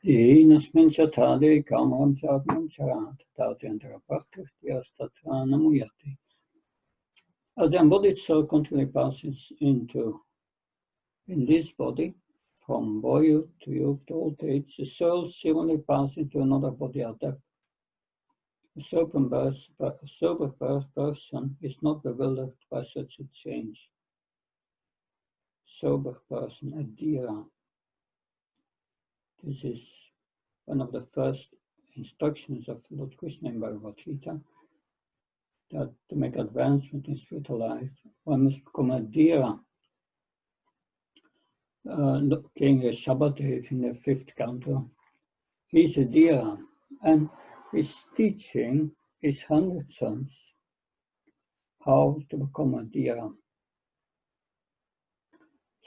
Dīnasmiņš atādī kamram chāpnam charāt, tātientra praktiski As the embodied soul continually passes in this body, from boyhood to youth to old age, the soul similarly passes into another body at death. A sober person is not bewildered by such a change. Sober person, a dhira. This is one of the first instructions of Lord Krishna in Bhagavad Gita, that to make advancement in spiritual life, one must become a dhira. King Rishabhadeva in the 5th canto, he's a dhira, and his teaching is 100 sons how to become a dhira.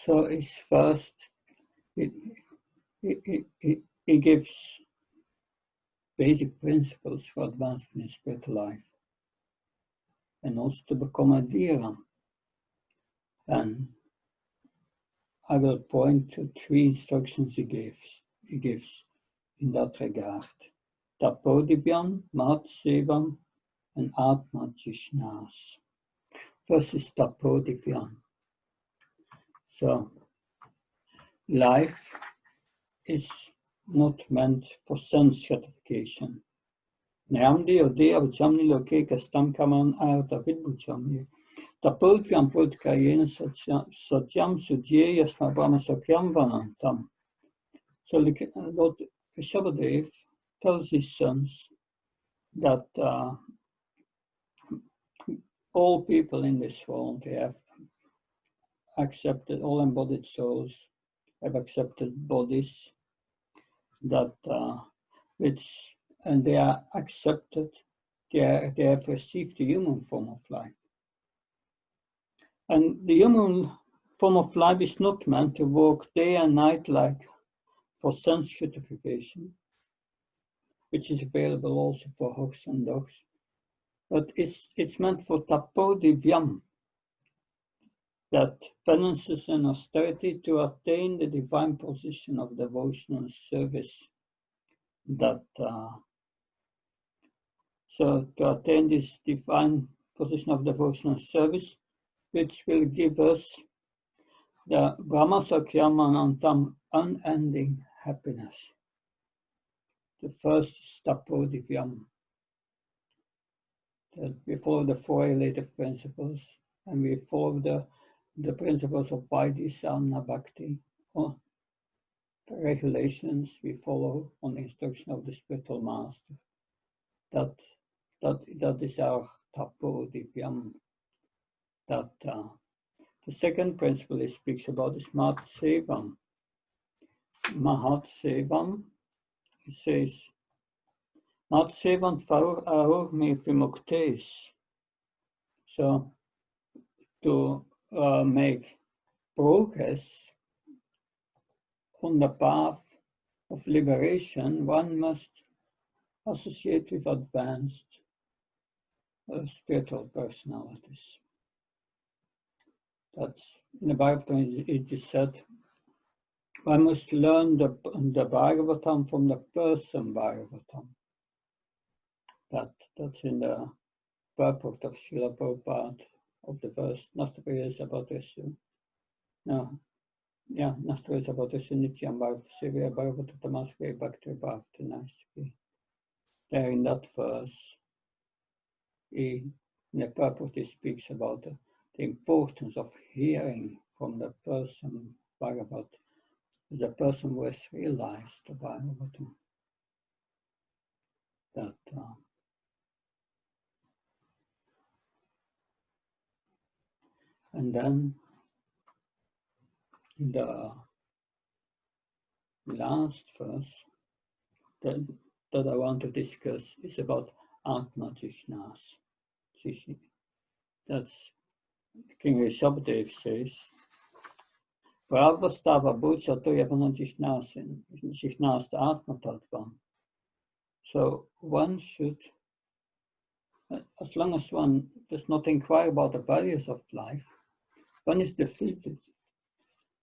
So his first, he gives basic principles for advancement in spiritual life, and also to become a dhira. And I will point to 3 instructions he gives in that regard. Tapodivyam, Matsevam, and Atma Jishnas. First is Tapodivyam. So, life is not meant for sense gratification. Neamdi odea vajamni loke kastam kaman arta vidbujamni. Tapodivyam podkayena satyam sujye yasma brahma sakyam vanantam. So Lord Rishabhadeva tells his sons that all people in this world, they have accepted, all embodied souls have accepted bodies that and they are accepted, they have received the human form of life. And the human form of life is not meant to work day and night like for sense gratification, which is available also for hogs and dogs, but it's meant for tapodivyam, that penances and austerity to attain the divine position of devotional service. That so to attain this divine position of devotional service, which will give us the Brahma Sakyam Anantam, unending happiness. The first is Tapodivyam. That we follow the 4 relative principles, and we follow the principles of Vaidhisana Bhakti, or the regulations we follow on the instruction of the spiritual master. That is our Tapodivyam. That the second principle he speaks about is Matsevam. Mahatsevam, he says, Matsevam Tvaur Arur Me Vimuktes. So, to make progress on the path of liberation, one must associate with advanced spiritual personalities. That's in the Bhagavatam, it is said, one must learn the Bhagavatam from the person Bhagavatam. That's in the purport of Srila Prabhupada of the verse Nastapriya Sabhatesu. No, yeah, Nastapriya Sabhatesu Nityam Bhagavata Sevya Bhagavata Tamaskve Bhakti Bhakti Naiski. There in that verse, in the purport he speaks about the importance of hearing from the person Bhagavat, the person who has realized the Bhagavatam. That and then the last verse that I want to discuss is about Atma Jishnas. That's King Rishabhadeva says, Pravastava Bhuchato Yavana Jishnas Atma Tattvam. So one should, as long as one does not inquire about the values of life, one is defeated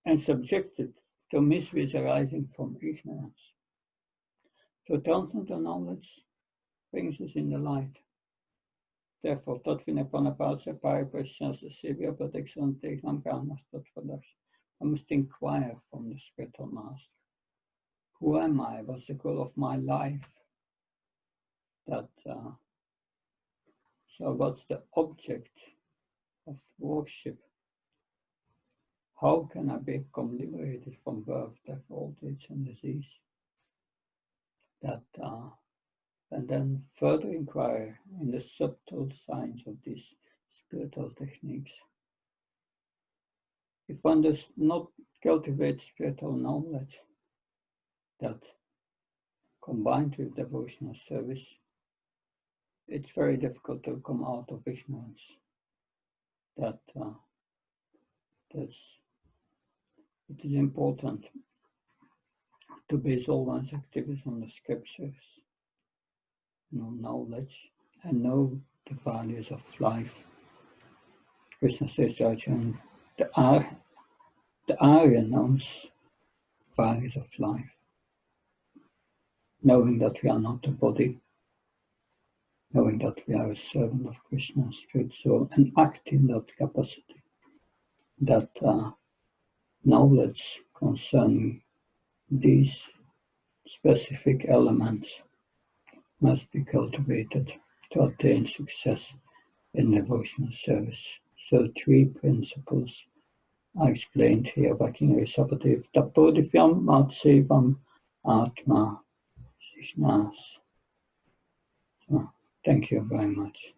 and subjected to miseries arising from ignorance. To transcendental knowledge brings us in the light. Therefore, tot we nepana pasa pariprashyas sivya protection tegnam karmas tot vadas. I must inquire from the spiritual master. Who am I? What's the goal of my life? So what's the object of worship? How can I become liberated from birth, death, old age, and disease? And then further inquire in the subtle signs of these spiritual techniques. If one does not cultivate spiritual knowledge that combined with devotional service, it's very difficult to come out of ignorance. It is important to base all one's activities on the scriptures, on knowledge, and know the values of life. Krishna says to Arjuna, the Arya knows values of life, knowing that we are not a body, knowing that we are a servant of Krishna's spirit soul, and act in that capacity. That knowledge concerning these specific elements must be cultivated to attain success in devotional service. So 3 principles are explained here by King Rishabhadeva. Tapodivyam matsevam atma signas. Thank you very much.